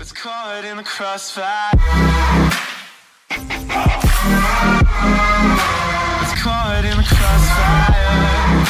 It's caught in the crossfire. It's caught in the crossfire.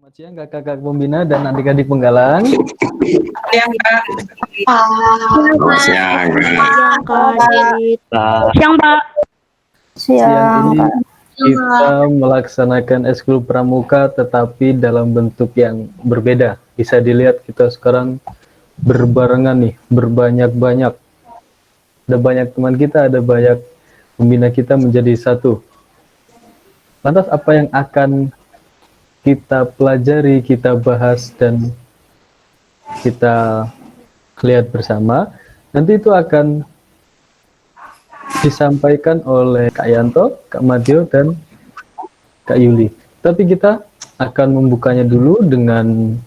Selamat siang kakak-kakak pembina dan adik-adik penggalang. Siang, Kak. Siang, Kak. Siang, Pak. Siang ini kita melaksanakan ekskul pramuka tetapi dalam bentuk yang berbeda. Bisa dilihat kita sekarang berbarengan nih, berbanyak-banyak. Ada banyak teman kita, ada banyak pembina kita menjadi satu. Lantas apa yang akan kita pelajari, kita bahas, dan kita lihat bersama, nanti itu akan disampaikan oleh Kak Yanto, Kak Madio, dan Kak Yuli. Tapi kita akan membukanya dulu dengan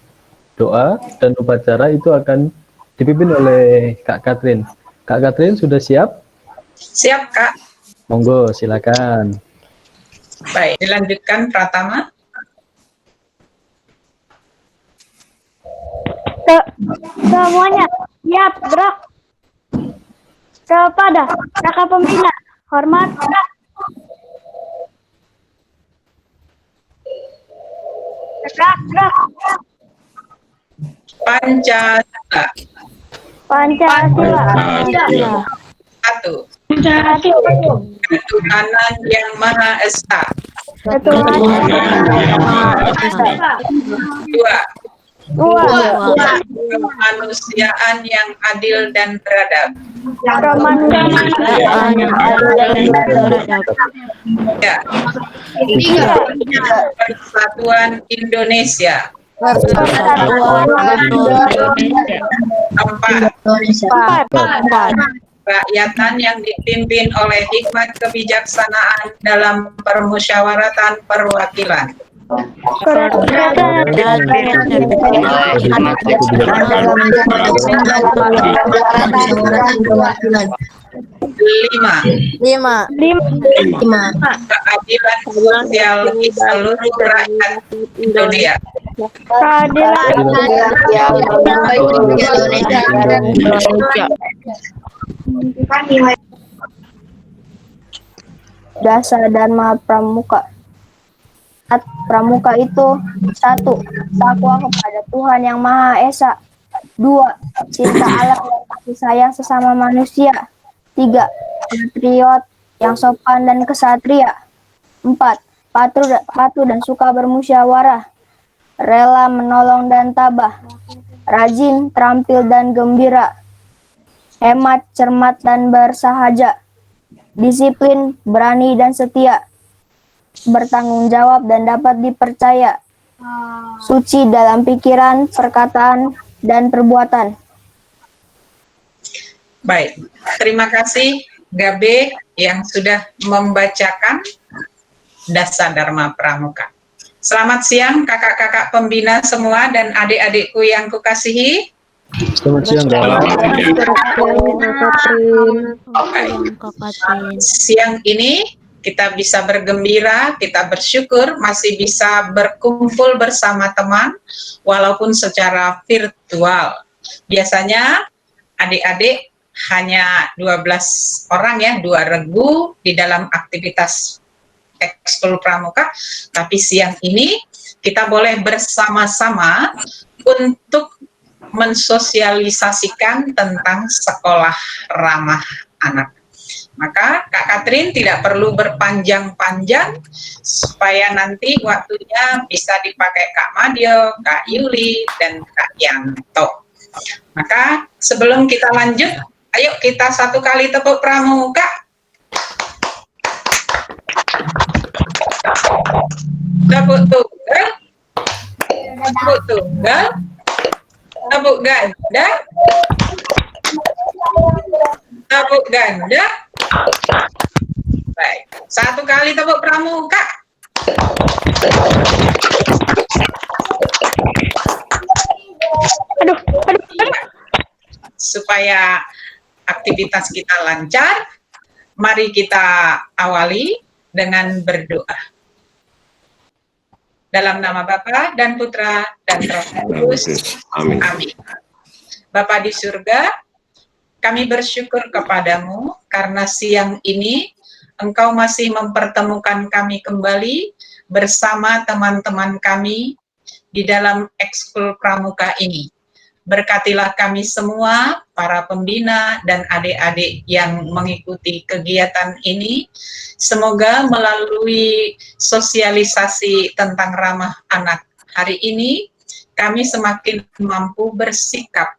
doa, dan upacara itu akan dipimpin oleh Kak Katrin. Kak Katrin sudah siap? Siap, Kak. Monggo, silakan. Baik, dilanjutkan Pratama. Semuanya siap gerak kepada kakak pembina. Hormat gerak. Gerak. Pancasila. Pancasila. Satu. Satu. Ketuhanan yang Maha Esa. Ketuhanan yang Maha Esa. Dua. Dua. Kemanusiaan yang adil dan beradab. Kemanusiaan yang adil dan beradab. Tiga. Persatuan Indonesia. Persatuan Indonesia. Empat. Empat. Kerakyatan yang dipimpin oleh hikmat kebijaksanaan dalam permusyawaratan perwakilan. Lima. Keadilan sosial di seluruh rakyat Indonesia. Dasar Dharma Pramuka. Pramuka itu: 1. Takwa kepada Tuhan Yang Maha Esa. 2. Cinta alam dan kasih sayang sesama manusia. 3. Patriot yang sopan dan kesatria. 4. Patuh dan suka bermusyawarah. Rela menolong dan tabah. Rajin, terampil dan gembira. Hemat, cermat dan bersahaja. Disiplin, berani dan setia. Bertanggung jawab dan dapat dipercaya. Suci dalam pikiran, perkataan, dan perbuatan. Baik, terima kasih Gabe yang sudah membacakan Dasar Dharma Pramuka. Selamat siang kakak-kakak pembina semua dan adik-adikku yang kukasihi. Selamat siang, Siang ini kita bisa bergembira, kita bersyukur masih bisa berkumpul bersama teman walaupun secara virtual. Biasanya adik-adik hanya 12 orang ya, 2 regu di dalam aktivitas ekskul pramuka, tapi siang ini kita boleh bersama-sama untuk mensosialisasikan tentang sekolah ramah anak. Maka Kak Katrin tidak perlu berpanjang-panjang supaya nanti waktunya bisa dipakai Kak Madio, Kak Yuli, dan Kak Yanto. Maka sebelum kita lanjut, ayo kita satu kali tepuk pramuka. Tepuk tunggal, tepuk tunggal, tepuk ganda, tepuk ganda. Baik, satu kali tepuk pramuka. Supaya aktivitas kita lancar, mari kita awali dengan berdoa. Dalam nama Bapa dan Putra dan Roh Kudus. Amin. Amin. Bapa di surga, kami bersyukur kepadamu karena siang ini Engkau masih mempertemukan kami kembali bersama teman-teman kami di dalam ekskul pramuka ini. Berkatilah kami semua, para pembina dan adik-adik yang mengikuti kegiatan ini. Semoga melalui sosialisasi tentang ramah anak hari ini, kami semakin mampu bersikap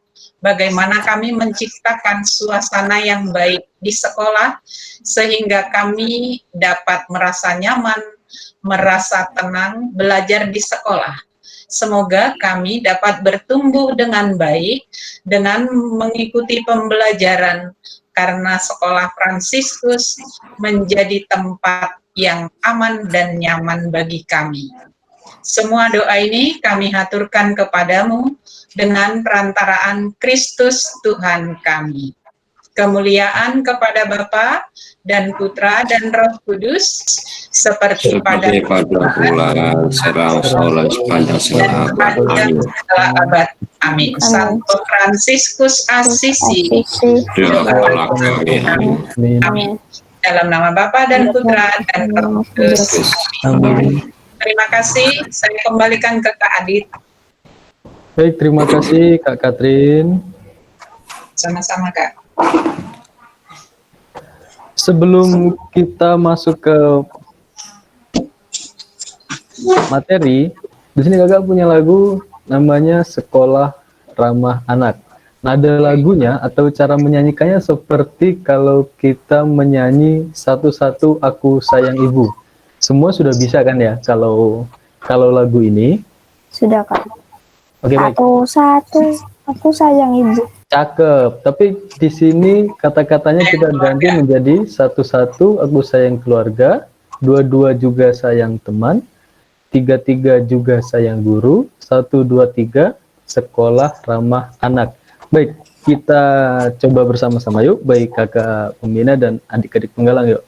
bagaimana kami menciptakan suasana yang baik di sekolah, sehingga kami dapat merasa nyaman, merasa tenang, belajar di sekolah. Semoga kami dapat bertumbuh dengan baik dengan mengikuti pembelajaran, karena sekolah Fransiskus menjadi tempat yang aman dan nyaman bagi kami. Semua doa ini kami haturkan kepadamu dengan perantaraan Kristus Tuhan kami. Kemuliaan kepada Bapa dan Putra dan Roh Kudus, seperti pada bulan serang solas pada sahabat. Amin. abad. Amin. Santo Fransiskus Assisi, Doakanlah kami. Amin. Amin. Dalam nama Bapa dan Putra dan Roh Kudus. Amin. Terima kasih. Saya kembalikan ke Kak Adit. Baik, terima kasih Kak Katrin. Sama-sama, Kak. Sebelum kita masuk ke materi, di sini Kakak punya lagu namanya Sekolah Ramah Anak. Nada lagunya atau cara menyanyikannya seperti kalau kita menyanyi satu-satu Aku Sayang Ibu. Semua sudah bisa kan ya kalau lagu ini? Sudah, Kak. Oke, baik. Satu, aku sayang ibu. Cakep. Tapi di sini kata-katanya kita ganti menjadi satu-satu aku sayang keluarga, dua-dua juga sayang teman, tiga-tiga juga sayang guru, satu, dua, tiga sekolah ramah anak. Baik, kita coba bersama-sama yuk, baik kakak pembina dan adik-adik penggalang yuk.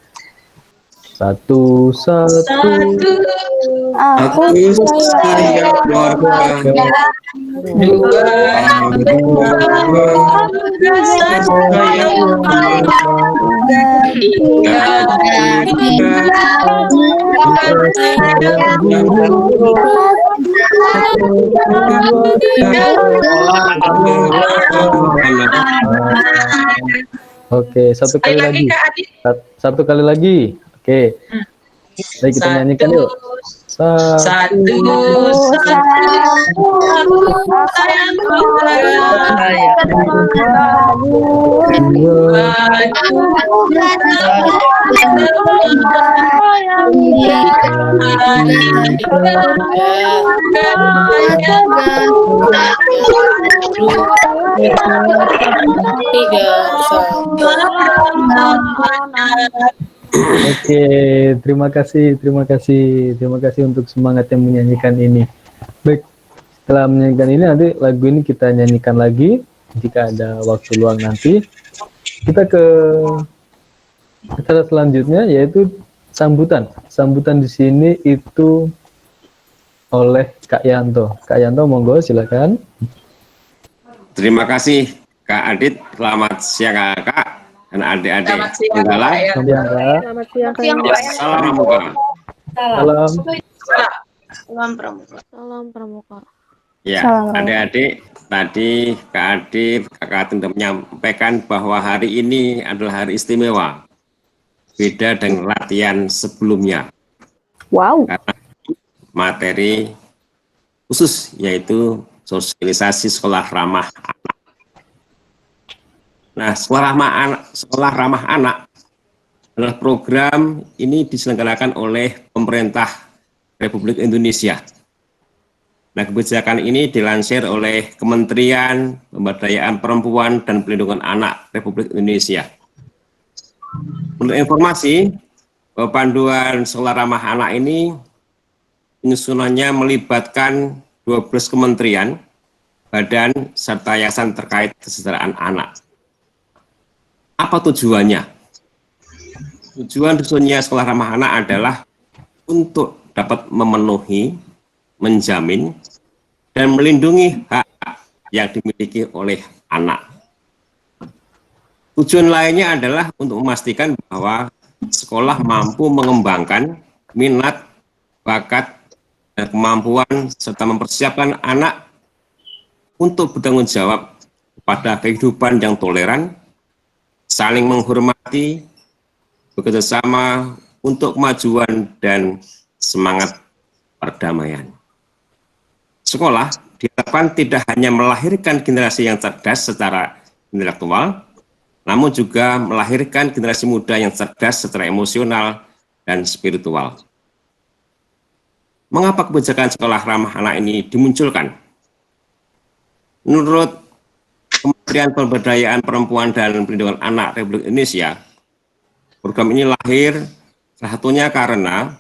Satu, Aku sayang keluarga. Oke, satu kali lagi. Satu kali lagi. Oke. Baik, kita nyanyikan yuk. Satu, sayang Oke, terima kasih untuk semangat yang menyanyikan ini. Baik, setelah menyanyikan ini nanti lagu ini kita nyanyikan lagi jika ada waktu luang nanti. Kita ke acara selanjutnya yaitu sambutan. Sambutan di sini itu oleh Kak Yanto. Kak Yanto, monggo silakan. Terima kasih Kak Adit. Selamat siang Kak dan adik-adik penggalang. Selamat siang, Kak. Salam pramuka. Salam. Salam pramuka. Ya, adik-adik, tadi Kak Adit, Kak Katrin sudah menyampaikan bahwa hari ini adalah hari istimewa. Beda dengan latihan sebelumnya. Wow. Karena materi khusus yaitu sosialisasi sekolah ramah anak. Nah, sekolah ramah anak adalah program ini diselenggarakan oleh pemerintah Republik Indonesia. Nah, kebijakan ini dilansir oleh Kementerian Pemberdayaan Perempuan dan Pelindungan Anak Republik Indonesia. Untuk informasi, bahwa panduan sekolah ramah anak ini penyusunannya melibatkan 12 kementerian, badan, serta yayasan terkait kesejahteraan anak. Apa tujuannya? Tujuan disusunnya sekolah ramah anak adalah untuk dapat memenuhi, menjamin, dan melindungi hak yang dimiliki oleh anak. Tujuan lainnya adalah untuk memastikan bahwa sekolah mampu mengembangkan minat, bakat, dan kemampuan serta mempersiapkan anak untuk bertanggung jawab pada kehidupan yang toleran, saling menghormati, bekerjasama untuk kemajuan dan semangat perdamaian. Sekolah diharapkan tidak hanya melahirkan generasi yang cerdas secara intelektual, namun juga melahirkan generasi muda yang cerdas secara emosional dan spiritual. Mengapa kebijakan sekolah ramah anak ini dimunculkan? Menurut Kementerian Pemberdayaan Perempuan dan Perlindungan Anak Republik Indonesia, program ini lahir salah satunya karena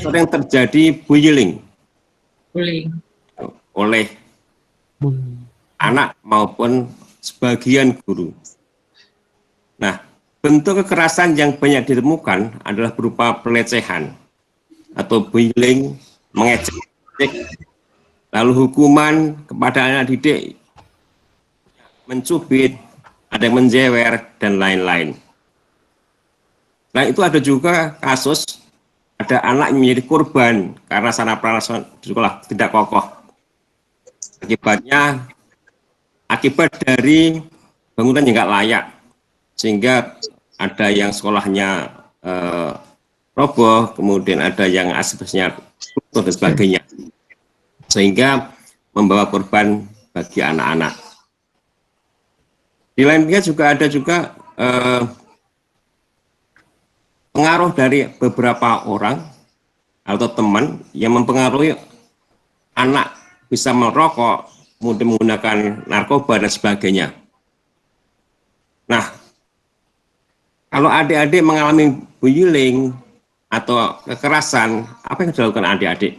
sering terjadi bullying oleh anak maupun sebagian guru. Nah, bentuk kekerasan yang banyak ditemukan adalah berupa pelecehan atau bullying, mengejek, lalu hukuman kepada anak didik, mencubit, ada yang menjewer, dan lain-lain. Nah, itu ada juga kasus ada anak yang menjadi korban karena sarana prasarana di sekolah tidak kokoh. Akibat dari bangunan yang nggak layak, sehingga ada yang sekolahnya roboh, kemudian ada yang asbesnya runtuh dan sebagainya, sehingga membawa korban bagi anak-anak. Di lain pihak juga ada pengaruh dari beberapa orang atau teman yang mempengaruhi anak bisa merokok, kemudian menggunakan narkoba dan sebagainya. Nah, kalau adik-adik mengalami bullying atau kekerasan, apa yang dilakukan adik-adik?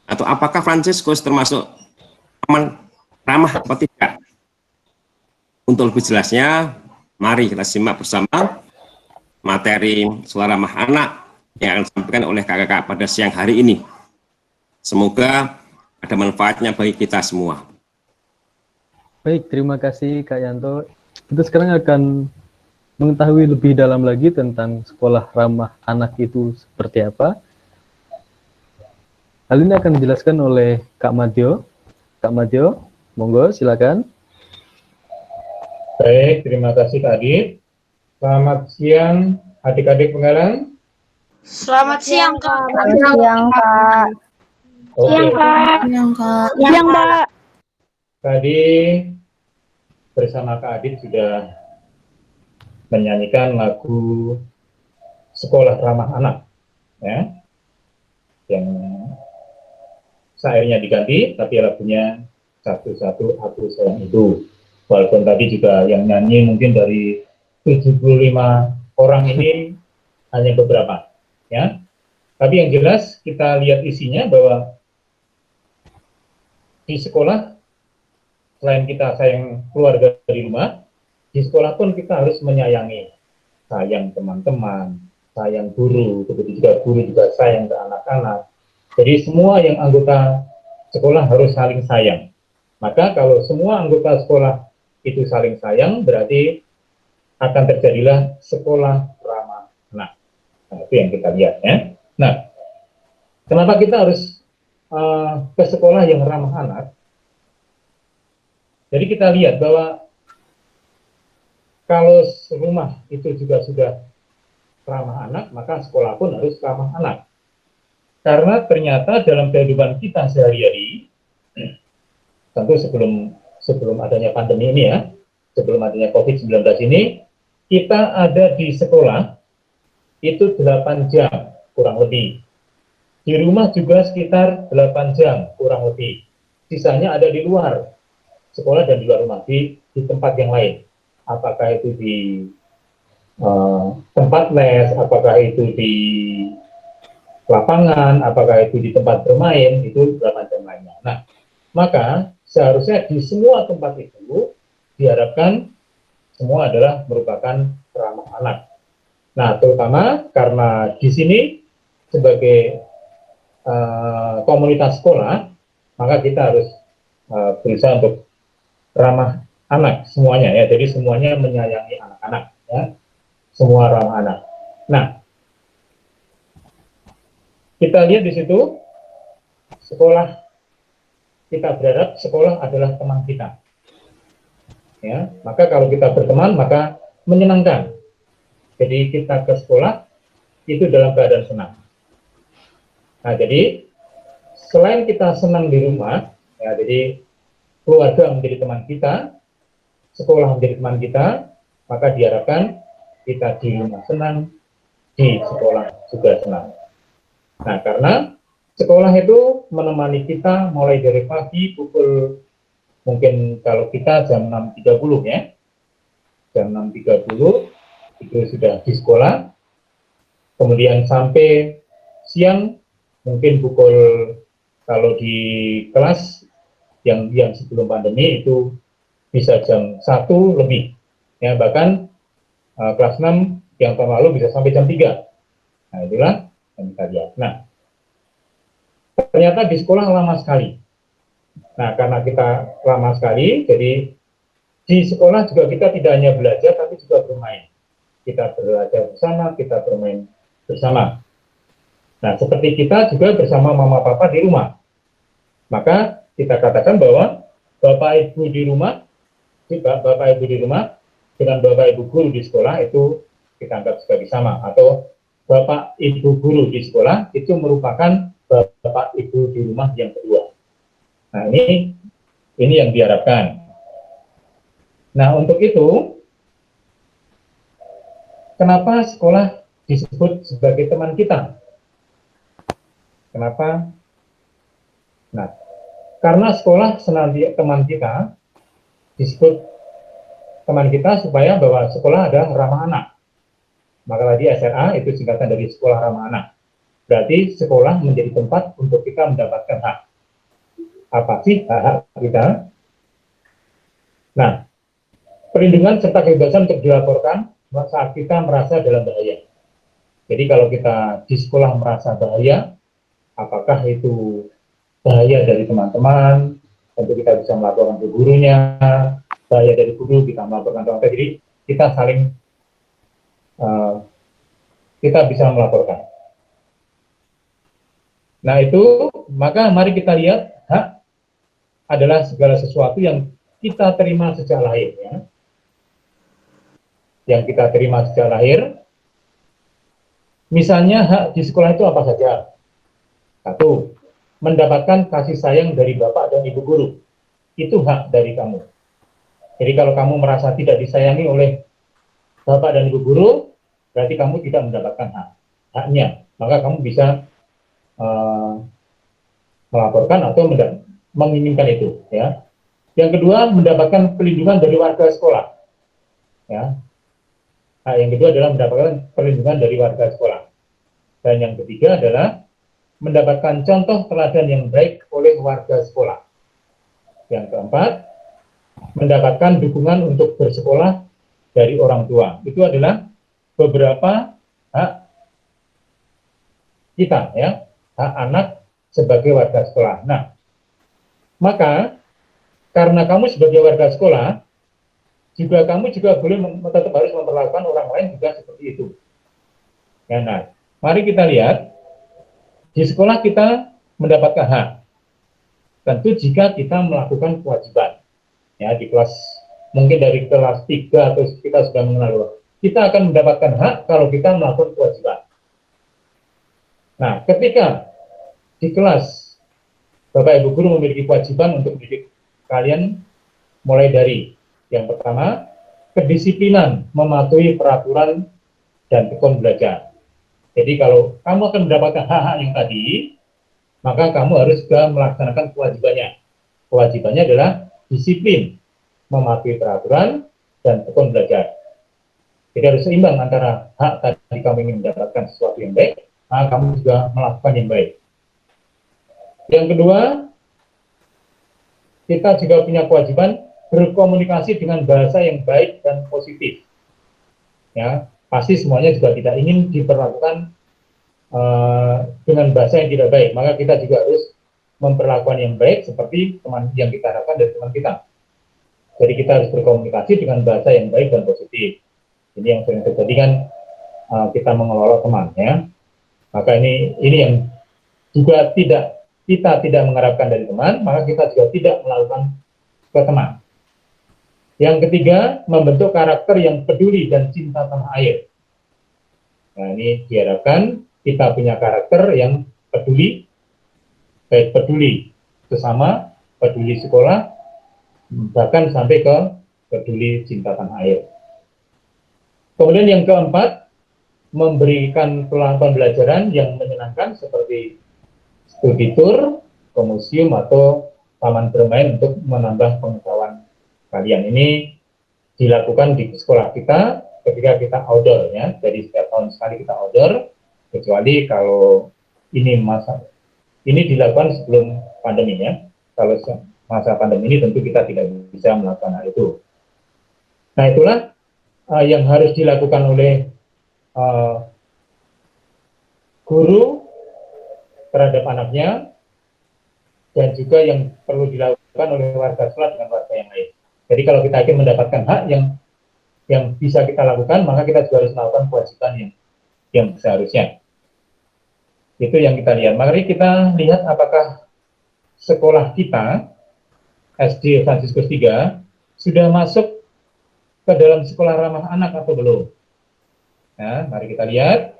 Atau apakah Fransiskus termasuk aman, ramah atau tidak? Untuk lebih jelasnya, mari kita simak bersama materi sekolah ramah anak yang akan disampaikan oleh kakak-kakak pada siang hari ini. Semoga ada manfaatnya bagi kita semua. Baik, terima kasih Kak Yanto. Kita sekarang akan mengetahui lebih dalam lagi tentang sekolah ramah anak itu seperti apa. Hal ini akan dijelaskan oleh Kak Madyo. Kak Madyo, monggo silakan. Baik, terima kasih Kak Adit. Selamat siang adik-adik penggalang. Selamat siang, Kak. Selamat siang, Kak. Oke, Yang Mbak. tadi bersama Kak Adit sudah menyanyikan lagu Sekolah Ramah Anak, ya, yang syairnya diganti, tapi lagunya Satu-Satu Aku Sayang Ibu. Walaupun tadi juga yang nyanyi mungkin dari 75 orang ini hanya beberapa, ya. Tapi yang jelas kita lihat isinya bahwa di sekolah selain kita sayang keluarga di rumah, di sekolah pun kita harus menyayangi, sayang teman-teman, sayang guru, begitu juga guru juga sayang ke anak-anak. Jadi semua yang anggota sekolah harus saling sayang. Maka kalau semua anggota sekolah itu saling sayang, berarti akan terjadilah sekolah ramah anak. Nah, itu yang kita lihat, ya. Nah, kenapa kita harus ke sekolah yang ramah anak? Jadi kita lihat bahwa kalau rumah itu juga sudah ramah anak, maka sekolah pun harus ramah anak. Karena ternyata dalam kehidupan kita sehari-hari, tentu sebelum adanya pandemi ini, ya, sebelum adanya COVID-19 ini, kita ada di sekolah itu 8 jam kurang lebih. Di rumah juga sekitar 8 jam kurang lebih. Sisanya ada di luar sekolah dan di luar rumah, di tempat yang lain. apakah itu di tempat les, apakah itu di lapangan, apakah itu di tempat bermain, itu macam lainnya. Nah, maka seharusnya di semua tempat itu diharapkan semua adalah merupakan ramah anak. Nah, terutama karena di sini sebagai komunitas sekolah, maka kita harus berusaha untuk ramah anak semuanya ya. Jadi semuanya menyayangi anak-anak ya. Semua ramah anak. Nah, kita lihat di situ sekolah, kita berharap sekolah adalah teman kita. Ya, maka kalau kita berteman maka menyenangkan. Jadi kita ke sekolah itu dalam keadaan senang. Nah, jadi selain kita senang di rumah, ya, jadi keluarga menjadi teman kita, sekolah menjadi teman kita, maka diharapkan kita di rumah senang, di sekolah juga senang. Nah, karena sekolah itu menemani kita mulai dari pagi pukul, mungkin kalau kita jam 6.30 ya, jam 6.30 itu sudah di sekolah, kemudian sampai siang, mungkin pukul, kalau di kelas yang sebelum pandemi itu bisa jam 1 lebih, ya, bahkan kelas 6 yang tahun lalu bisa sampai jam 3. Nah, itulah yang kita lihat. Nah, ternyata di sekolah lama sekali. Nah, karena kita lama sekali, jadi di sekolah juga kita tidak hanya belajar, tapi juga bermain. Kita belajar bersama, kita bermain bersama. Nah, seperti kita juga bersama mama papa di rumah. Maka kita katakan bahwa bapak ibu di rumah, dengan bapak ibu guru di sekolah itu kita anggap sebagai sama, atau bapak ibu guru di sekolah itu merupakan bapak ibu di rumah yang kedua. Nah, ini yang diharapkan. Nah, untuk itu kenapa sekolah disebut sebagai teman kita? Kenapa? Nah, karena sekolah senantiasa teman kita, disebut teman kita supaya bahwa sekolah adalah ramah anak. Maka tadi SRA itu singkatan dari sekolah ramah anak. Berarti sekolah menjadi tempat untuk kita mendapatkan hak. Apa sih hak kita? Nah, perlindungan serta kebebasan untuk dilaporkan saat kita merasa dalam bahaya. Jadi kalau kita di sekolah merasa bahaya, apakah itu bahaya dari teman-teman, tentu kita bisa melaporkan ke gurunya, bahaya dari guru kita melaporkan ke orang. Jadi kita saling kita bisa melaporkan. Nah, itu maka mari kita lihat hak adalah segala sesuatu yang kita terima sejak lahir ya. Yang kita terima sejak lahir. Misalnya hak di sekolah itu apa saja? Satu, mendapatkan kasih sayang dari bapak dan ibu guru. Itu hak dari kamu. Jadi kalau kamu merasa tidak disayangi oleh bapak dan ibu guru, berarti kamu tidak mendapatkan haknya. Maka kamu bisa melaporkan atau menginginkan itu. Ya. Yang kedua, mendapatkan perlindungan dari warga sekolah. Ya. Nah, yang kedua adalah mendapatkan perlindungan dari warga sekolah. Dan yang ketiga adalah mendapatkan contoh teladan yang baik oleh warga sekolah. Yang keempat, mendapatkan dukungan untuk bersekolah dari orang tua. Itu adalah beberapa hak kita, ya, hak anak sebagai warga sekolah. Nah, maka karena kamu sebagai warga sekolah, juga kamu juga boleh tetap harus memperlakukan orang lain juga seperti itu. Ya, nah, mari kita lihat di sekolah kita mendapatkan hak. Tentu jika kita melakukan kewajiban. Ya, di kelas mungkin dari kelas 3 atau kita sudah mengenal, kita akan mendapatkan hak kalau kita melakukan kewajiban. Nah, ketika di kelas Bapak Ibu guru memiliki kewajiban untuk mendidik kalian mulai dari yang pertama, kedisiplinan mematuhi peraturan dan tekun belajar. Jadi kalau kamu akan mendapatkan hak-hak yang tadi, maka kamu harus juga melaksanakan kewajibannya. Kewajibannya adalah disiplin, mematuhi peraturan, dan tekun belajar. Jadi harus seimbang antara hak tadi kamu ingin mendapatkan sesuatu yang baik, kamu juga melakukan yang baik. Yang kedua, kita juga punya kewajiban berkomunikasi dengan bahasa yang baik dan positif. Ya, pasti semuanya juga tidak ingin diperlakukan dengan bahasa yang tidak baik, maka kita juga harus memperlakukan yang baik seperti teman yang kita harapkan dari teman kita. Jadi kita harus berkomunikasi dengan bahasa yang baik dan positif. Ini yang sering terjadi kan, kita mengelola teman, ya. Maka ini yang juga kita tidak mengharapkan dari teman, maka kita juga tidak melakukan ke teman. Yang ketiga, membentuk karakter yang peduli dan cinta tanah air. Nah, ini diharapkan kita punya karakter yang peduli, baik peduli sesama, peduli sekolah, bahkan sampai ke peduli cinta tanah air. Kemudian yang keempat, memberikan pembelajaran yang menyenangkan seperti studi tour, ke museum atau taman bermain untuk menambah pengetahuan kalian. Ini dilakukan di sekolah kita ketika kita outdoor, ya. Jadi setiap tahun sekali kita outdoor, kecuali kalau ini dilakukan sebelum pandemi, ya. Kalau masa pandemi ini tentu kita tidak bisa melakukan hal itu. Nah, itulah yang harus dilakukan oleh guru terhadap anaknya, dan juga yang perlu dilakukan oleh warga sekolah dengan warga yang lain. Jadi kalau kita ingin mendapatkan hak yang bisa kita lakukan, maka kita juga harus melakukan kewajiban yang seharusnya. Itu yang kita lihat. Mari kita lihat apakah sekolah kita, SD Fransiskus 3, sudah masuk ke dalam sekolah ramah anak atau belum. Nah, mari kita lihat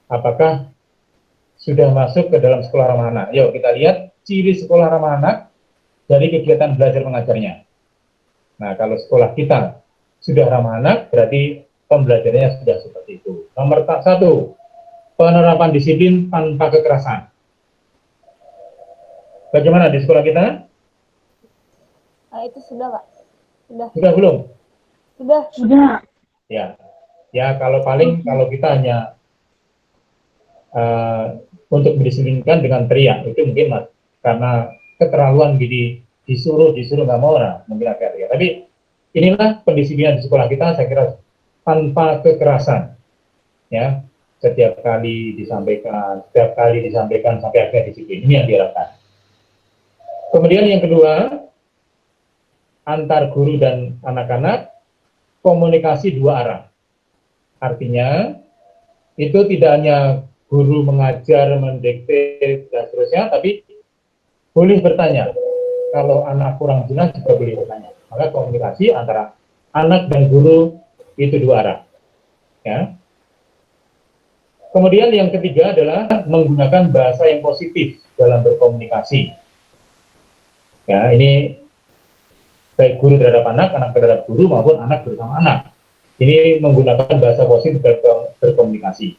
apakah sudah masuk ke dalam sekolah ramah anak. Yuk kita lihat ciri sekolah ramah anak dari kegiatan belajar mengajarnya. Nah, kalau sekolah kita sudah ramah anak, berarti pembelajarannya sudah seperti itu. Nomor 1, penerapan disiplin tanpa kekerasan. Bagaimana di sekolah kita? Itu sudah, Pak. Sudah belum? Sudah. Ya kalau kita hanya untuk mendisiplinkan dengan teriak, itu mungkin Mas, karena keterlaluan disuruh nggak mau lah, mungkin agak teriak. Tapi inilah pendisiplinan di sekolah kita, saya kira tanpa kekerasan, ya. Setiap kali disampaikan sampai akhirnya disiplin. Ini yang diharapkan. Kemudian yang kedua, antar guru dan anak-anak komunikasi 2 arah. Artinya itu tidak hanya guru mengajar, mendikte dan seterusnya, tapi boleh bertanya. Kalau anak kurang jelas juga boleh bertanya. Maka komunikasi antara anak dan guru itu 2 arah. Ya. Kemudian yang ketiga adalah menggunakan bahasa yang positif dalam berkomunikasi. Ya, ini baik guru terhadap anak terhadap guru, maupun anak bersama anak. Ini menggunakan bahasa positif dalam berkomunikasi.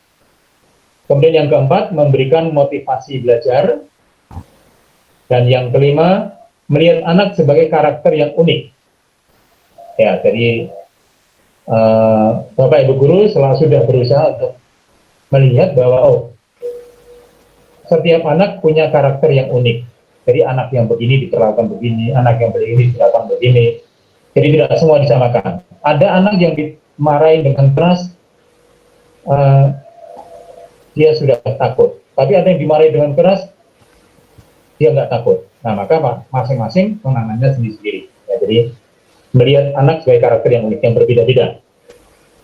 Kemudian yang keempat, memberikan motivasi belajar. Dan yang kelima, melihat anak sebagai karakter yang unik. Ya, jadi Bapak Ibu Guru sudah berusaha untuk melihat bahwa setiap anak punya karakter yang unik. Jadi anak yang begini diperlakukan begini, anak yang begini diperlakukan begini. Jadi tidak semua disamakan. Ada anak yang dimarahin dengan keras, dia sudah takut. Tapi ada yang dimarahin dengan keras, dia nggak takut. Nah, maka masing-masing penanganannya sendiri-sendiri. Ya, jadi melihat anak sebagai karakter yang unik, yang berbeda-beda.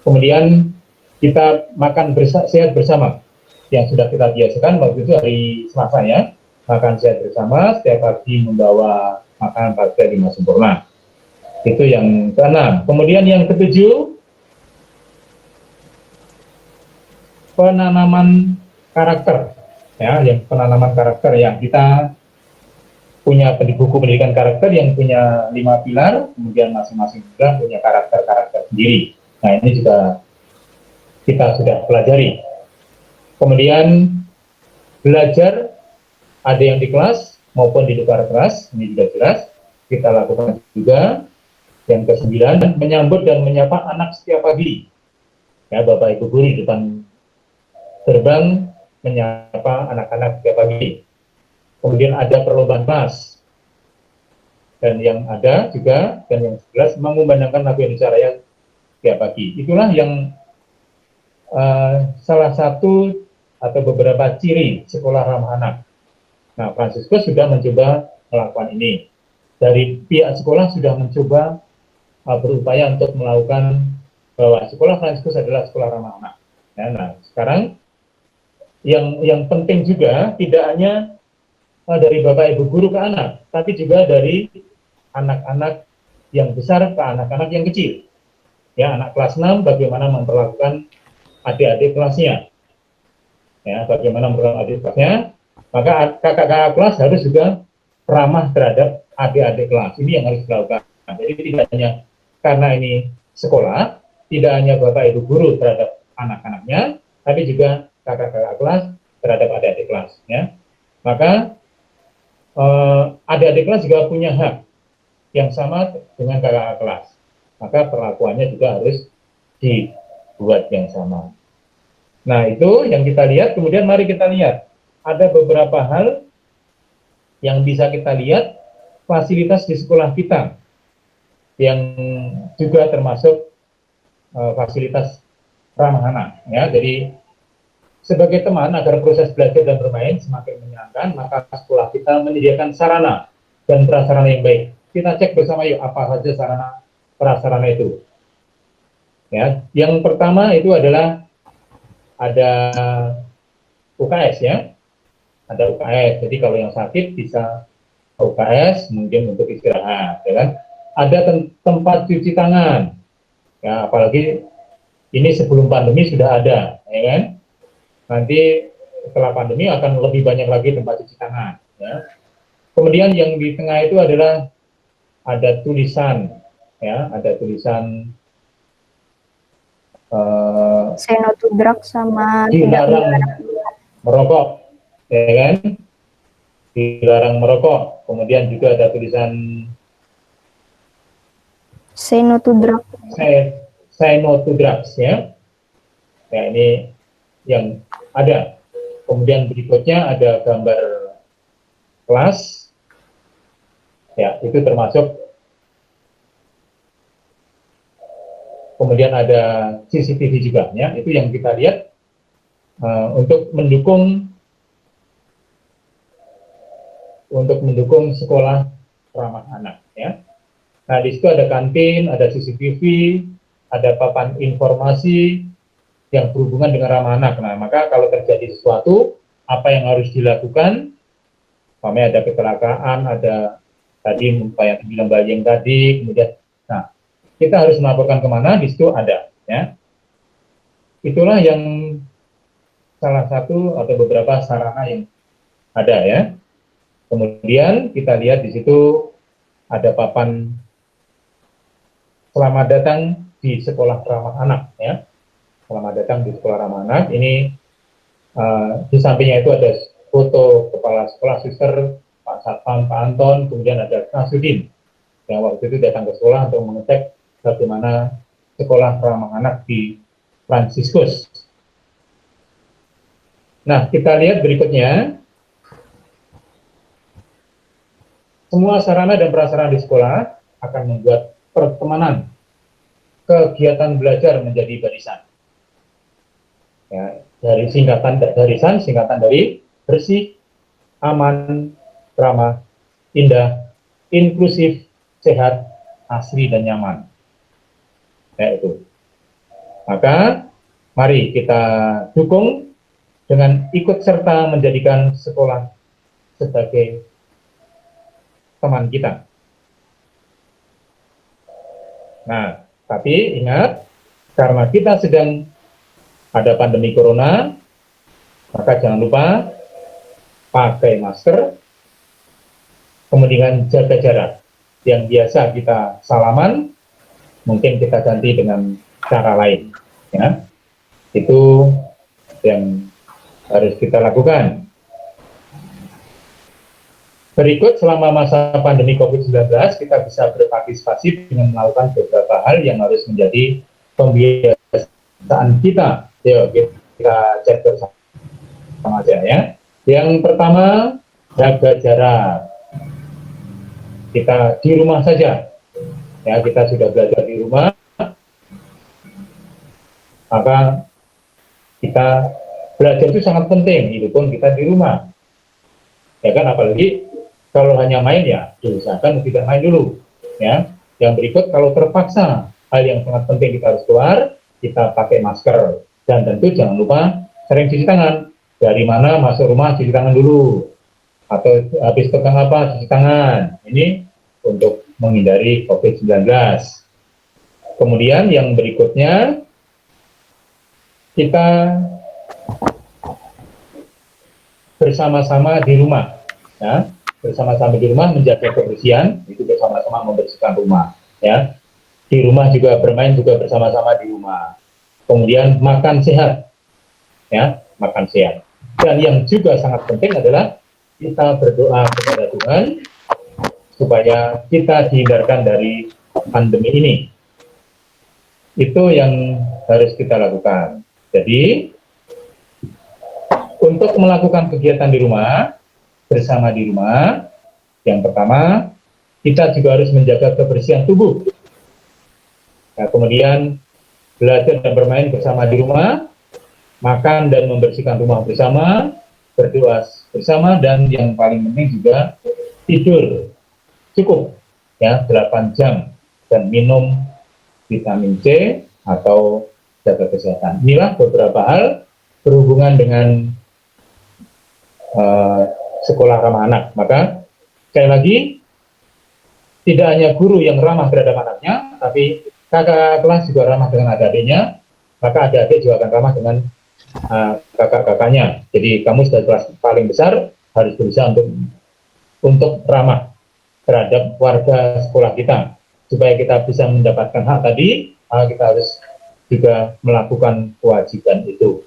Kemudian kita makan sehat bersama, yang sudah kita biasakan waktu itu hari Selasa, ya. Makan sehat bersama, setiap pagi membawa makanan pagi 5 sempurna. Itu yang ke-6. Kemudian yang ke-7, penanaman karakter. Ya, yang penanaman karakter, yang kita punya buku pendidikan karakter yang punya 5 pilar, kemudian masing-masing juga punya karakter-karakter sendiri. Nah, ini juga kita sudah pelajari. Kemudian belajar ada yang di kelas maupun di luar kelas, ini juga jelas kita lakukan juga. Yang ke-9, menyambut dan menyapa anak setiap pagi. Ya, Bapak Ibu guru di depan gerbang menyapa anak-anak setiap pagi. Kemudian ada perlombaan kelas. Dan yang ada juga, dan yang 11, mengumandangkan lagu Indonesia Raya setiap pagi. Itulah yang salah satu atau beberapa ciri sekolah ramah anak. Nah, Fransiskus sudah mencoba melakukan ini. Dari pihak sekolah sudah mencoba berupaya untuk melakukan bahwa sekolah Fransiskus adalah sekolah ramah anak. Ya, nah, sekarang yang penting juga tidak hanya dari Bapak Ibu guru ke anak, tapi juga dari anak-anak yang besar ke anak-anak yang kecil. Ya, anak kelas 6 bagaimana memperlakukan adik-adik kelasnya. Ya, bagaimana memperlakukan adik kelasnya, maka kakak-kakak kelas harus juga ramah terhadap adik-adik kelas. Ini yang harus dilakukan. Jadi tidak hanya karena ini sekolah, tidak hanya Bapak Ibu guru terhadap anak-anaknya, tapi juga kakak-kakak kelas terhadap adik-adik kelas. Ya. Maka adik-adik kelas juga punya hak yang sama dengan kakak-kakak kelas. Maka perlakuannya juga harus dibuat yang sama. Nah, itu yang kita lihat. Kemudian mari kita lihat. Ada beberapa hal yang bisa kita lihat fasilitas di sekolah kita yang juga termasuk fasilitas ramah anak. Ya, jadi sebagai teman agar proses belajar dan bermain semakin menyenangkan, maka sekolah kita menyediakan sarana dan prasarana yang baik. Kita cek bersama yuk apa saja sarana prasarana itu. Ya, yang pertama itu adalah ada UKS ya. Ada UKS. Jadi kalau yang sakit bisa UKS mungkin untuk istirahat, ya kan? Ada tempat cuci tangan. Ya, apalagi ini sebelum pandemi sudah ada, ya kan? Nanti setelah pandemi akan lebih banyak lagi tempat cuci tangan. Ya. Kemudian yang di tengah itu adalah ada tulisan, ya, ada tulisan Say no to drugs sama dilarang merokok, ya kan? Dilarang merokok. Kemudian juga ada tulisan say no to drugs. Say no to drugs, ya. Ya, ini yang ada. Kemudian berikutnya ada gambar kelas. Ya, itu termasuk. Kemudian ada CCTV juga, ya. Itu yang kita lihat untuk mendukung sekolah ramah anak, ya. Nah, di situ ada kantin, ada CCTV, ada papan informasi yang berhubungan dengan ramah anak. Nah, maka kalau terjadi sesuatu, apa yang harus dilakukan? Ada kecelakaan, ada tadi upaya bilang bayang tadi, kemudian, nah, kita harus melaporkan kemana? Di situ ada, ya. Itulah yang salah satu atau beberapa sarana yang ada, ya. Kemudian kita lihat di situ ada papan selamat datang di sekolah ramah anak, ya. Selamat datang di sekolah ramah anak. Ini di sampingnya itu ada foto kepala sekolah, suster, Pak Satpam, Pak Anton, kemudian ada Nasudin yang waktu itu datang ke sekolah untuk mengecek bagaimana sekolah ramah anak di Fransiskus. Nah, kita lihat berikutnya. Semua sarana dan prasarana di sekolah akan membuat pertemanan, kegiatan belajar menjadi barisan. Ya, dari singkatan dari bersih, aman, ramah, indah, inklusif, sehat, asri dan nyaman. Ya, itu. Maka mari kita dukung dengan ikut serta menjadikan sekolah sebagai teman kita. Nah, tapi ingat, karena kita sedang ada pandemi corona, maka jangan lupa pakai masker, kemudian jaga jarak. Yang biasa kita salaman, mungkin kita ganti dengan cara lain. Ya. Itu yang harus kita lakukan. Berikut, selama masa pandemi COVID-19, kita bisa berpartisipasi dengan melakukan beberapa hal yang harus menjadi pembiasaan kita. Yuk, kita cek bersama aja ya. Yang pertama, jaga jarak. Kita di rumah saja. Ya, kita sudah belajar di rumah, maka kita belajar itu sangat penting, itu pun kita di rumah. Ya kan, apalagi kalau hanya main ya diusahakan tidak main dulu ya. Yang berikut, kalau terpaksa hal yang sangat penting kita harus keluar, kita pakai masker, dan tentu jangan lupa sering cuci tangan. Dari mana masuk rumah cuci tangan dulu, atau habis pegang apa cuci tangan. Ini untuk menghindari COVID-19. Kemudian yang berikutnya, kita bersama-sama di rumah ya. Bersama-sama di rumah menjaga kebersihan, itu bersama-sama membersihkan rumah ya. Di rumah juga bermain juga bersama-sama di rumah. Kemudian makan sehat ya, makan sehat. Dan yang juga sangat penting adalah kita berdoa kepada Tuhan supaya kita dihindarkan dari pandemi ini. Itu yang harus kita lakukan. Jadi untuk melakukan kegiatan di rumah, bersama di rumah, yang pertama, kita juga harus menjaga kebersihan tubuh. Nah, kemudian belajar dan bermain bersama di rumah, makan dan membersihkan rumah bersama, berdoa bersama, dan yang paling penting juga tidur cukup ya 8 jam dan minum vitamin C atau jaga kesehatan. Inilah beberapa hal berhubungan dengan sekolah ramah anak. Maka sekali lagi, tidak hanya guru yang ramah terhadap anaknya, tapi kakak kelas juga ramah dengan adik-adiknya, maka adik-adik juga akan ramah dengan kakak-kakaknya. Jadi kamu sebagai kelas paling besar harus berusaha untuk ramah terhadap warga sekolah kita, supaya kita bisa mendapatkan hak tadi. Kita harus juga melakukan kewajiban itu.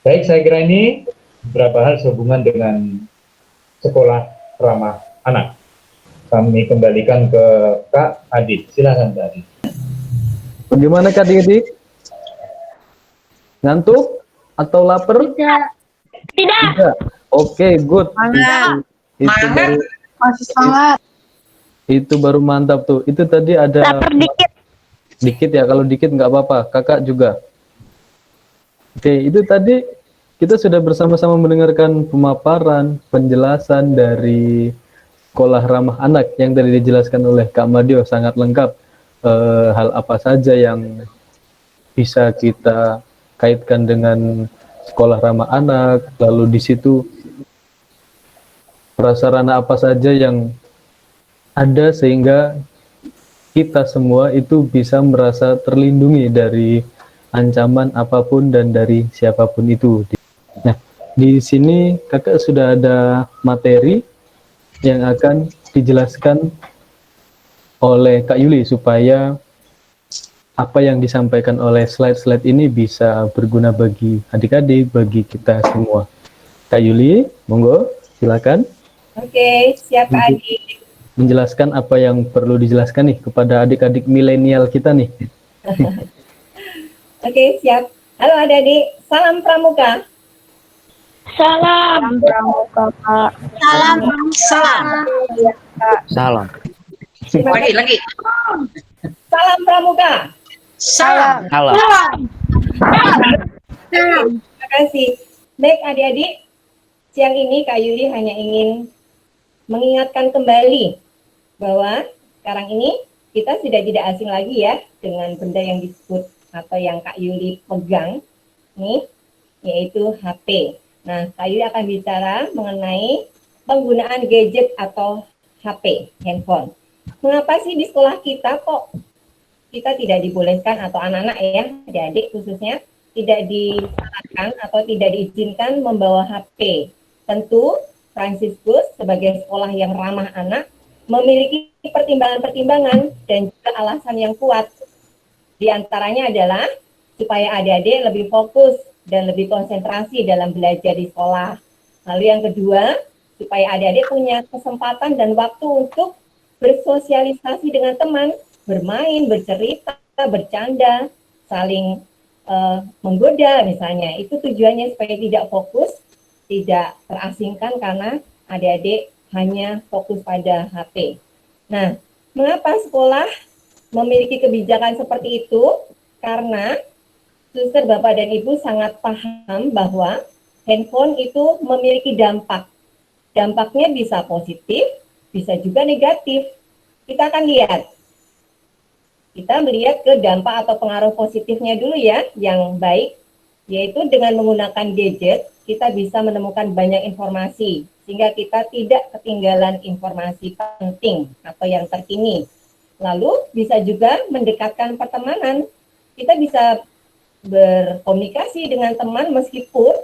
Baik, saya kira ini beberapa hal sehubungan dengan sekolah ramah anak. Kami kembalikan ke Kak Adit. Silakan Kak Adit. Bagaimana Kak Adit? Ngantuk atau lapar? Tidak. Oke, good. Itu baru, Masih semangat. itu baru mantap tuh. Itu tadi ada Lapar dikit. dikit ya. Kalau dikit nggak apa-apa. Kakak juga. Oke, itu tadi kita sudah bersama-sama mendengarkan pemaparan, penjelasan dari sekolah ramah anak yang tadi dijelaskan oleh Kak Madio, sangat lengkap. Hal apa saja yang bisa kita kaitkan dengan sekolah ramah anak, lalu di situ prasarana apa saja yang ada sehingga kita semua itu bisa merasa terlindungi dari ancaman apapun dan dari siapapun itu. Nah, di sini kakak sudah ada materi yang akan dijelaskan oleh Kak Yuli supaya apa yang disampaikan oleh slide-slide ini bisa berguna bagi adik-adik, bagi kita semua. Kak Yuli, monggo, silakan. Oke, siap Kak Adik. Menjelaskan apa yang perlu dijelaskan nih kepada adik-adik milenial kita nih. Oke, siap. Halo adik-adik, salam pramuka. Salam. Pramuka, Kak. Salam. Salam. Salam. Lagi. Salam pramuka. Salam. Salam. Terima kasih. Baik adik-adik, siang ini Kak Yuli hanya ingin mengingatkan kembali bahwa sekarang ini kita sudah tidak asing lagi ya dengan benda yang disebut atau yang Kak Yuli pegang nih, yaitu HP. Nah, Kak Yuli akan bicara mengenai penggunaan gadget atau HP, handphone. Mengapa sih di sekolah kita kok kita tidak dibolehkan atau anak-anak ya, adik-adik khususnya, tidak disarankan atau tidak diizinkan membawa HP? Tentu Fransiskus sebagai sekolah yang ramah anak memiliki pertimbangan-pertimbangan dan juga alasan yang kuat. Di antaranya adalah supaya adik-adik lebih fokus dan lebih konsentrasi dalam belajar di sekolah. Lalu yang kedua, supaya adik-adik punya kesempatan dan waktu untuk bersosialisasi dengan teman, bermain, bercerita, bercanda, saling menggoda misalnya. Itu tujuannya supaya tidak fokus, tidak terasingkan karena adik-adik hanya fokus pada HP. Nah, mengapa sekolah memiliki kebijakan seperti itu? Karena suster, Bapak, dan Ibu sangat paham bahwa handphone itu memiliki dampak. Dampaknya bisa positif, bisa juga negatif. Kita akan lihat. Kita melihat ke dampak atau pengaruh positifnya dulu ya, yang baik, yaitu dengan menggunakan gadget, kita bisa menemukan banyak informasi, sehingga kita tidak ketinggalan informasi penting atau yang terkini. Lalu bisa juga mendekatkan pertemanan. Kita bisa berkomunikasi dengan teman meskipun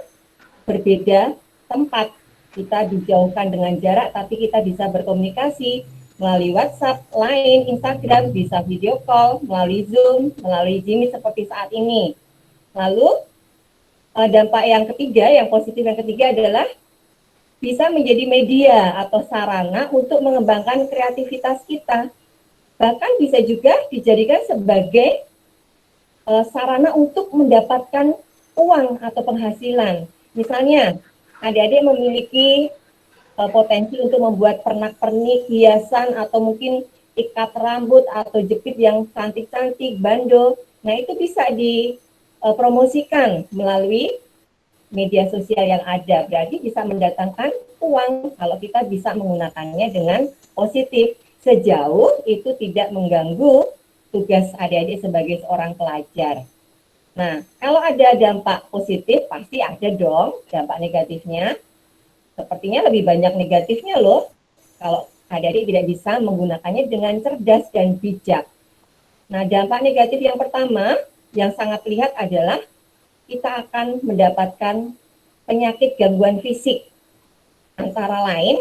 berbeda tempat. Kita dijauhkan dengan jarak, tapi kita bisa berkomunikasi melalui WhatsApp, Line, Instagram, bisa video call, melalui Zoom, melalui Jimmy seperti saat ini. Lalu dampak yang ketiga, yang positif yang ketiga adalah bisa menjadi media atau sarana untuk mengembangkan kreativitas kita. Bahkan bisa juga dijadikan sebagai sarana untuk mendapatkan uang atau penghasilan. Misalnya, adik-adik memiliki potensi untuk membuat pernak-pernik, hiasan, atau mungkin ikat rambut atau jepit yang cantik-cantik, bando. Nah, itu bisa dipromosikan melalui media sosial yang ada. Berarti bisa mendatangkan uang kalau kita bisa menggunakannya dengan positif, sejauh itu tidak mengganggu tugas adik-adik sebagai seorang pelajar. Nah, kalau ada dampak positif, pasti ada dong dampak negatifnya. Sepertinya lebih banyak negatifnya loh, kalau adik-adik tidak bisa menggunakannya dengan cerdas dan bijak. Nah, dampak negatif yang pertama, yang sangat terlihat adalah kita akan mendapatkan penyakit gangguan fisik. Antara lain,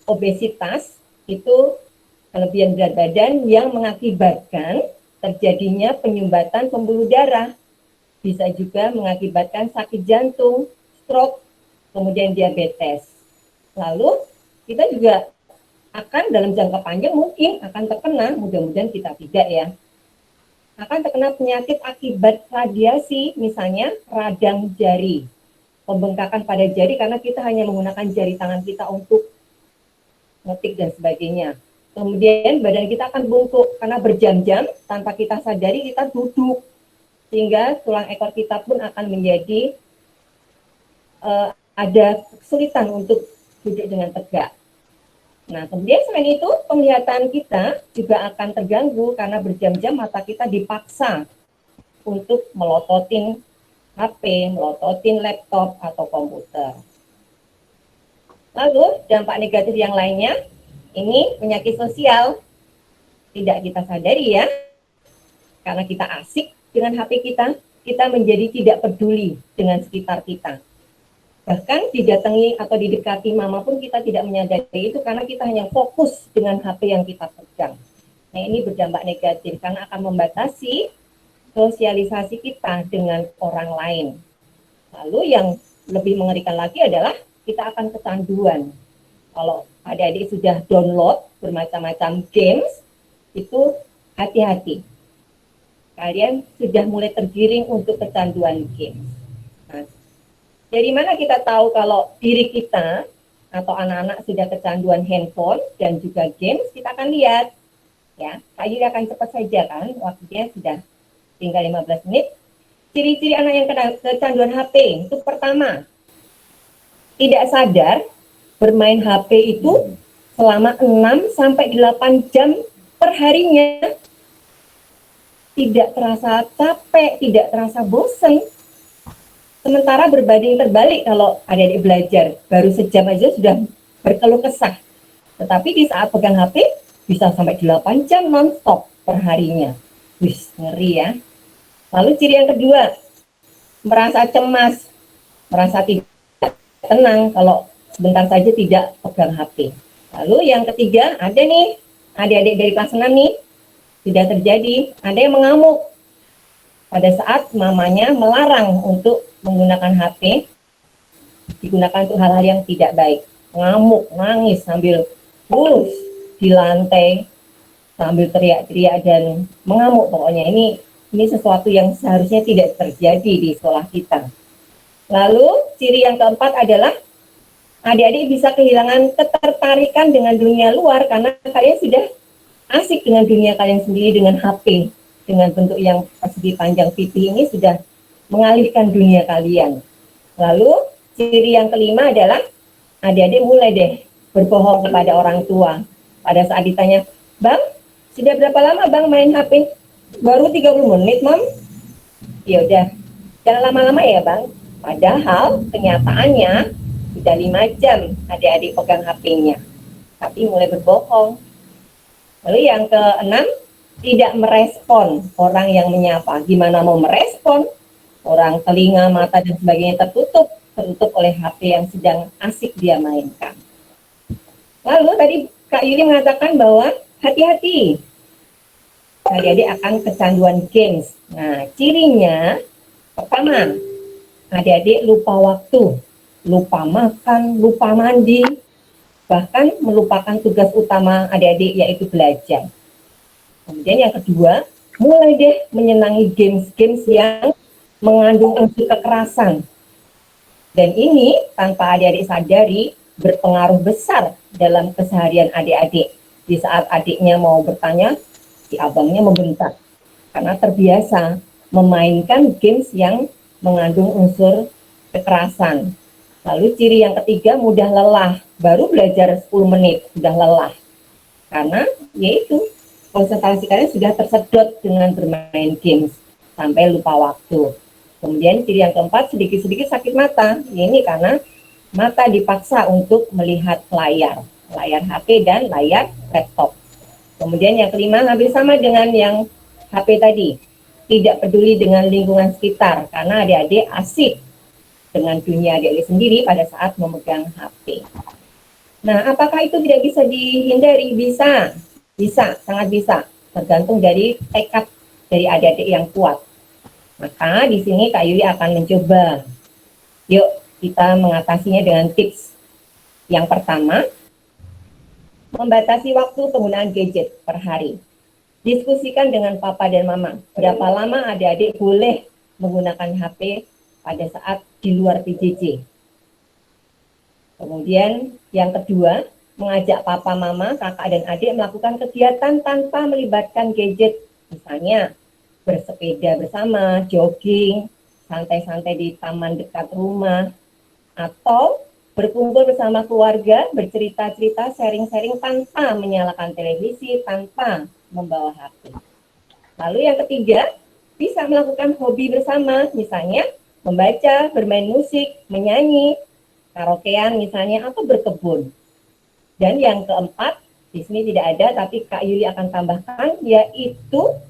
obesitas, itu kelebihan berat badan yang mengakibatkan terjadinya penyumbatan pembuluh darah. Bisa juga mengakibatkan sakit jantung, stroke, kemudian diabetes. Lalu kita juga akan dalam jangka panjang mungkin akan terkena, mudah-mudahan kita tidak ya, akan terkena penyakit akibat radiasi, misalnya radang jari, pembengkakan pada jari karena kita hanya menggunakan jari tangan kita untuk ngetik dan sebagainya. Kemudian badan kita akan bungkuk karena berjam-jam tanpa kita sadari kita duduk, sehingga tulang ekor kita pun akan menjadi ada kesulitan untuk duduk dengan tegak. Nah, kemudian selain itu, penglihatan kita juga akan terganggu karena berjam-jam mata kita dipaksa untuk melototin HP, melototin laptop atau komputer. Lalu, dampak negatif yang lainnya, ini penyakit sosial. Tidak kita sadari ya, karena kita asik dengan HP kita menjadi tidak peduli dengan sekitar kita. Bahkan didatangi atau didekati mama pun kita tidak menyadari itu karena kita hanya fokus dengan HP yang kita pegang. Nah, ini berdampak negatif karena akan membatasi sosialisasi kita dengan orang lain. Lalu yang lebih mengerikan lagi adalah kita akan kecanduan. Kalau adik-adik sudah download bermacam-macam games, itu hati-hati. Kalian sudah mulai tergiring untuk kecanduan games. Nah, dari mana kita tahu kalau diri kita atau anak-anak sudah kecanduan handphone dan juga games? Kita akan lihat. Ya, Kak Yuli akan cepat saja kan, waktunya sudah tinggal 15 menit. Ciri-ciri anak yang kecanduan HP itu pertama, tidak sadar bermain HP itu selama 6 sampai 8 jam per harinya. Tidak terasa capek, tidak terasa bosan. Sementara berbanding terbalik kalau adik-adik belajar, baru sejam aja sudah berkeluh kesah. Tetapi di saat pegang HP, bisa sampai 8 jam non-stop per harinya. Wih, ngeri ya. Lalu ciri yang kedua, merasa cemas, merasa tidak tenang kalau sebentar saja tidak pegang HP. Lalu yang ketiga, ada nih, adik-adik dari kelas 6 nih, sudah terjadi, ada yang mengamuk pada saat mamanya melarang untuk menggunakan HP, digunakan untuk hal-hal yang tidak baik. ngamuk, nangis sambil di lantai sambil teriak-teriak dan mengamuk. Pokoknya ini sesuatu yang seharusnya tidak terjadi di sekolah kita. Lalu ciri yang keempat adalah adik-adik bisa kehilangan ketertarikan dengan dunia luar karena kalian sudah asik dengan dunia kalian sendiri dengan HP, dengan bentuk yang persegi panjang pipih ini sudah mengalihkan dunia kalian. Lalu ciri yang kelima adalah adik-adik mulai deh berbohong kepada orang tua. Pada saat ditanya, Bang, sudah berapa lama Bang main HP? Baru 30 menit, Mam. Ya udah, jangan lama-lama ya Bang. Padahal kenyataannya sudah 5 jam adik-adik pegang HP-nya. Tapi mulai berbohong. Lalu yang keenam, tidak merespon orang yang menyapa. Gimana mau merespon? Orang telinga, mata, dan sebagainya tertutup oleh HP yang sedang asik dia mainkan. Lalu tadi Kak Yuli mengatakan bahwa hati-hati, adik-adik akan kecanduan games. Nah, cirinya pertama, adik-adik lupa waktu, lupa makan, lupa mandi, bahkan melupakan tugas utama adik-adik yaitu belajar. Kemudian yang kedua, mulai deh menyenangi games-games yang mengandung unsur kekerasan. Dan ini tanpa adik-adik sadari berpengaruh besar dalam keseharian adik-adik. Di saat adiknya mau bertanya, si abangnya membentak. Karena terbiasa memainkan games yang mengandung unsur kekerasan. Lalu ciri yang ketiga, mudah lelah. Baru belajar 10 menit, sudah lelah. Karena yaitu konsentrasi kalian sudah tersedot dengan bermain games sampai lupa waktu. Kemudian ciri yang keempat, sedikit-sedikit sakit mata. Ini karena mata dipaksa untuk melihat layar HP dan layar laptop. Kemudian yang kelima, hampir sama dengan yang HP tadi. Tidak peduli dengan lingkungan sekitar, karena adik-adik asik dengan dunia adik-adik sendiri pada saat memegang HP. Nah, apakah itu tidak bisa dihindari? Bisa, sangat bisa. Tergantung dari tekad dari adik-adik yang kuat. Maka di sini Kak Yuli akan mencoba. Yuk, kita mengatasinya dengan tips. Yang pertama, membatasi waktu penggunaan gadget per hari. Diskusikan dengan papa dan mama, berapa lama adik-adik boleh menggunakan HP pada saat di luar PJJ. Kemudian yang kedua, mengajak papa, mama, kakak, dan adik melakukan kegiatan tanpa melibatkan gadget. Misalnya, bersepeda bersama, jogging, santai-santai di taman dekat rumah, atau berkumpul bersama keluarga, bercerita-cerita, sharing-sharing tanpa menyalakan televisi, tanpa membawa HP. Lalu yang ketiga, bisa melakukan hobi bersama, misalnya membaca, bermain musik, menyanyi, karaokean misalnya, atau berkebun. Dan yang keempat, di sini tidak ada, tapi Kak Yuli akan tambahkan, yaitu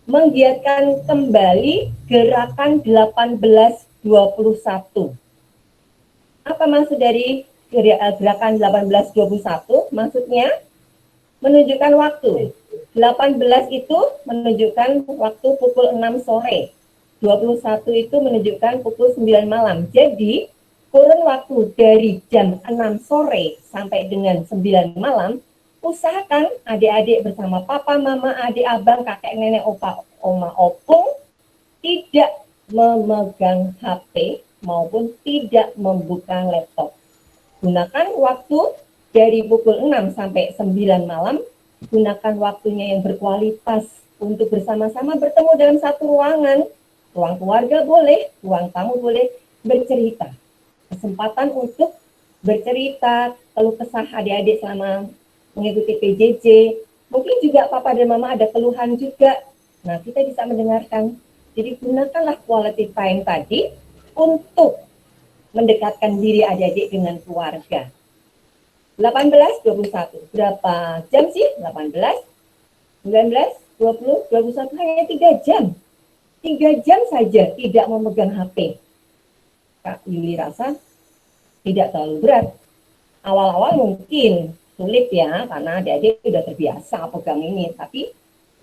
menggiatkan kembali gerakan 1821. Apa maksud dari gerakan 1821? Maksudnya menunjukkan waktu. 18 itu menunjukkan waktu pukul 6 sore. 21 itu menunjukkan pukul 9 malam. Jadi, kurun waktu dari jam 6 sore sampai dengan 9 malam, usahakan adik-adik bersama papa, mama, adik, abang, kakek, nenek, opa, oma, opung tidak memegang HP maupun tidak membuka laptop. Gunakan waktu dari pukul 6 sampai 9 malam, gunakan waktunya yang berkualitas untuk bersama-sama bertemu dalam satu ruangan. Ruang keluarga boleh, ruang tamu boleh, bercerita. Kesempatan untuk bercerita, keluh kesah adik-adik selama mengikuti PJJ. Mungkin juga papa dan mama ada keluhan juga. Nah, kita bisa mendengarkan. Jadi gunakanlah quality time tadi untuk mendekatkan diri adik-adik dengan keluarga. 18, 21. Berapa jam sih? 18, 19, 20, 21. Hanya 3 jam. 3 jam saja tidak memegang HP. Kak Yuli rasa tidak terlalu berat. Awal-awal mungkin sulit ya, karena adik-adik sudah terbiasa pegang ini. Tapi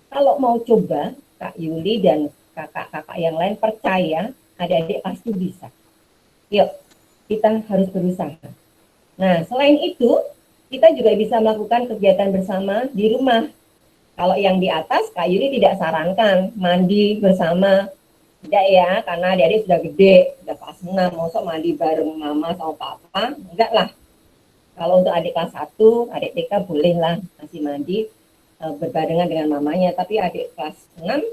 kalau mau coba, Kak Yuli dan kakak-kakak yang lain percaya, adik-adik pasti bisa. Yuk, kita harus berusaha. Nah, selain itu, kita juga bisa melakukan kegiatan bersama di rumah. Kalau yang di atas, Kak Yuli tidak sarankan mandi bersama. Tidak ya, karena adik-adik sudah gede, sudah kelas 6, masuk mandi bareng mama sama papa, enggak lah. Kalau untuk adik kelas 1, adik TK boleh lah masih mandi berbarengan dengan mamanya, tapi adik kelas 6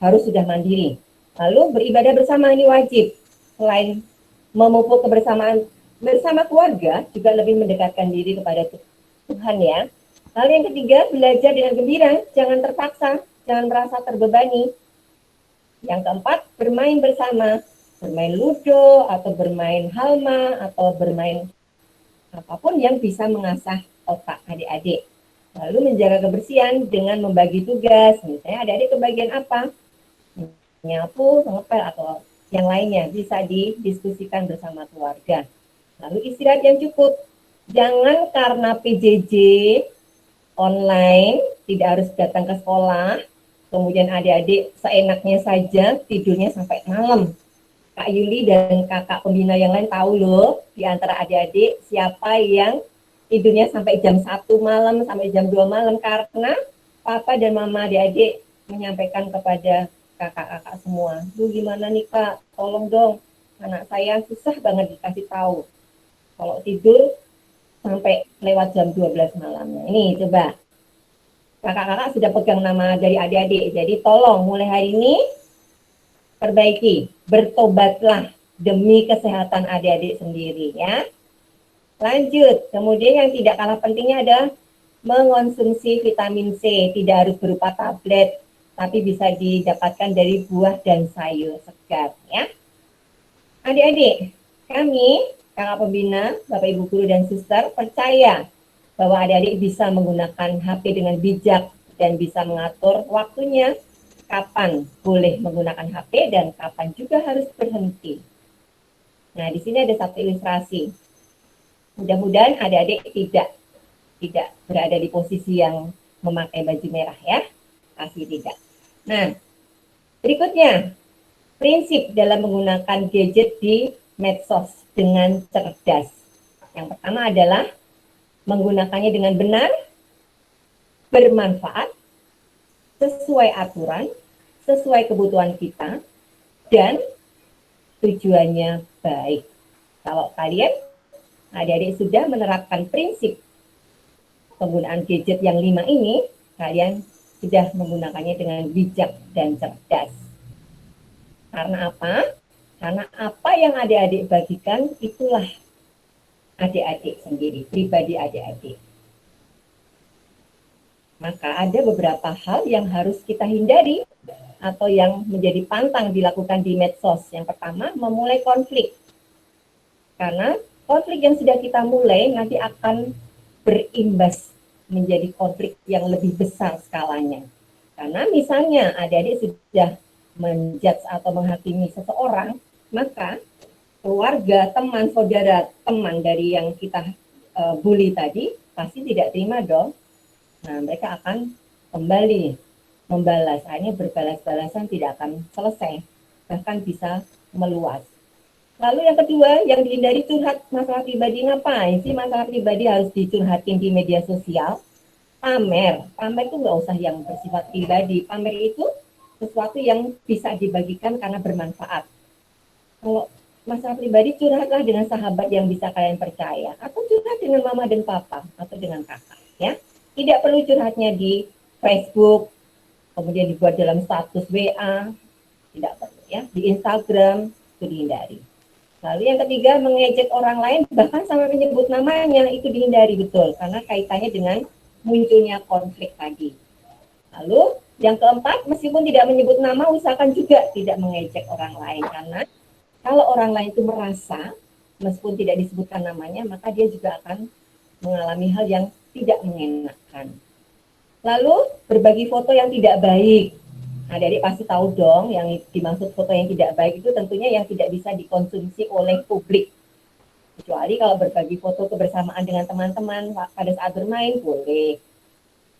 harus sudah mandiri. Lalu beribadah bersama ini wajib. Selain memupuk kebersamaan bersama keluarga, juga lebih mendekatkan diri kepada Tuhan ya. Lalu yang ketiga, belajar dengan gembira, jangan terpaksa, jangan merasa terbebani. Yang keempat, bermain bersama, bermain ludo, atau bermain halma, atau bermain apapun yang bisa mengasah otak adik-adik. Lalu menjaga kebersihan dengan membagi tugas, misalnya adik-adik kebagian apa? Nyapu, ngepel, atau yang lainnya, bisa didiskusikan bersama keluarga. Lalu istirahat yang cukup, jangan karena PJJ online, tidak harus datang ke sekolah, kemudian adik-adik seenaknya saja tidurnya sampai malam. Kak Yuli dan kakak pembina yang lain tahu loh, di antara adik-adik siapa yang tidurnya sampai jam 1 malam, sampai jam 2 malam, karena papa dan mama adik-adik menyampaikan kepada kakak-kakak semua, "Duh gimana nih Kak, tolong dong, anak saya susah banget dikasih tahu kalau tidur sampai lewat jam 12 malamnya." Ini coba, kakak-kakak sudah pegang nama dari adik-adik, jadi tolong mulai hari ini perbaiki, bertobatlah demi kesehatan adik-adik sendiri ya. Lanjut, kemudian yang tidak kalah pentingnya adalah mengonsumsi vitamin C, tidak harus berupa tablet, tapi bisa didapatkan dari buah dan sayur segar ya. Adik-adik, kami, kakak pembina, Bapak Ibu Guru dan Suster, percaya bahwa adik-adik bisa menggunakan HP dengan bijak dan bisa mengatur waktunya, kapan boleh menggunakan HP dan kapan juga harus berhenti. Nah, di sini ada satu ilustrasi. Mudah-mudahan adik-adik tidak berada di posisi yang memakai baju merah ya. Pasti tidak. Nah, berikutnya, prinsip dalam menggunakan gadget di medsos dengan cerdas. Yang pertama adalah menggunakannya dengan benar, bermanfaat, sesuai aturan, sesuai kebutuhan kita, dan tujuannya baik. Kalau kalian, adik-adik sudah menerapkan prinsip penggunaan gadget yang 5 ini, kalian sudah menggunakannya dengan bijak dan cerdas. Karena apa? Karena apa yang adik-adik bagikan, itulah adik-adik sendiri, pribadi adik-adik. Maka ada beberapa hal yang harus kita hindari atau yang menjadi pantang dilakukan di medsos. Yang pertama, memulai konflik. Karena konflik yang sudah kita mulai nanti akan berimbas menjadi konflik yang lebih besar skalanya. Karena misalnya adik-adik sudah menjudge atau menghakimi seseorang, maka keluarga, teman, saudara, teman dari yang kita bully tadi pasti tidak terima dong. Nah, mereka akan kembali membalas. Akhirnya berbalas-balasan tidak akan selesai, bahkan bisa meluas. Lalu yang kedua, yang dihindari curhat masalah pribadi. Ngapain sih masalah pribadi harus dicurhatin di media sosial? Pamer itu nggak usah yang bersifat pribadi. Pamer itu sesuatu yang bisa dibagikan karena bermanfaat. Kalau masalah pribadi, curhatlah dengan sahabat yang bisa kalian percaya, atau curhat dengan mama dan papa, atau dengan kakak ya. Tidak perlu curhatnya di Facebook, kemudian dibuat dalam status WA, tidak perlu ya. Di Instagram itu dihindari. Lalu yang ketiga, mengejek orang lain, bahkan sampai menyebut namanya, itu dihindari betul, karena kaitannya dengan munculnya konflik tadi. Lalu yang keempat, meskipun tidak menyebut nama, usahakan juga tidak mengejek orang lain, karena kalau orang lain itu merasa, meskipun tidak disebutkan namanya, maka dia juga akan mengalami hal yang tidak mengenakan. Lalu berbagi foto yang tidak baik. Adik-adik pasti tahu dong yang dimaksud foto yang tidak baik itu tentunya yang tidak bisa dikonsumsi oleh publik. Kecuali kalau berbagi foto kebersamaan dengan teman-teman pada saat bermain boleh.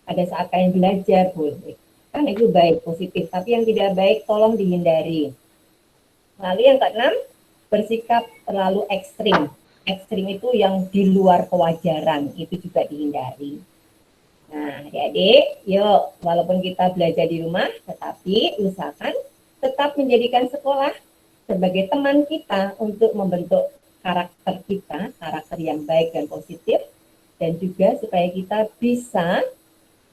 Pada saat kalian belajar boleh. Kan itu baik, positif. Tapi yang tidak baik tolong dihindari. Lalu yang keenam, bersikap terlalu ekstrim. ekstrim itu yang di luar kewajaran, itu juga dihindari. Nah, adik-adik, yuk, walaupun kita belajar di rumah, tetapi usahakan tetap menjadikan sekolah sebagai teman kita untuk membentuk karakter kita, karakter yang baik dan positif, dan juga supaya kita bisa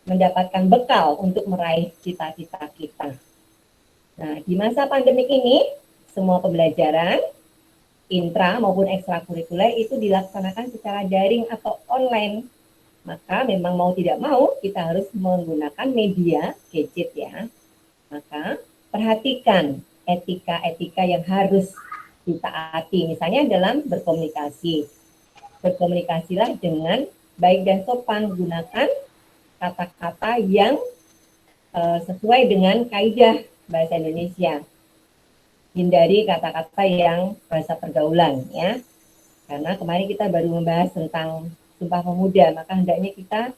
mendapatkan bekal untuk meraih cita-cita kita. Nah, di masa pandemik ini, semua pembelajaran, intra maupun ekstrakurikuler itu dilaksanakan secara daring atau online. Maka memang mau tidak mau, kita harus menggunakan media, gadget ya. Maka perhatikan etika-etika yang harus ditaati, misalnya dalam berkomunikasi. Berkomunikasilah dengan baik dan sopan, gunakan kata-kata yang sesuai dengan kaidah bahasa Indonesia. Hindari kata-kata yang bahasa pergaulan ya. Karena kemarin kita baru membahas tentang Sumpah Pemuda, maka hendaknya kita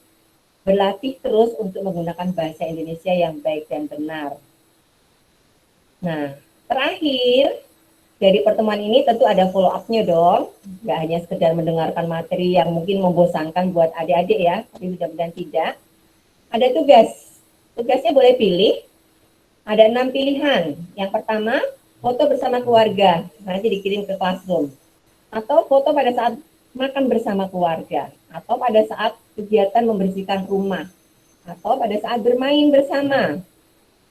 berlatih terus untuk menggunakan bahasa Indonesia yang baik dan benar. Nah, terakhir dari pertemuan ini tentu ada follow up-nya dong. Nggak hanya sekedar mendengarkan materi yang mungkin membosankan buat adik-adik ya, tapi mudah-mudahan tidak. Ada tugas. Tugasnya boleh pilih. Ada 6 pilihan. Yang pertama, foto bersama keluarga. Nanti dikirim ke classroom. Atau foto pada saat makan bersama keluarga. Atau pada saat kegiatan membersihkan rumah. Atau pada saat bermain bersama.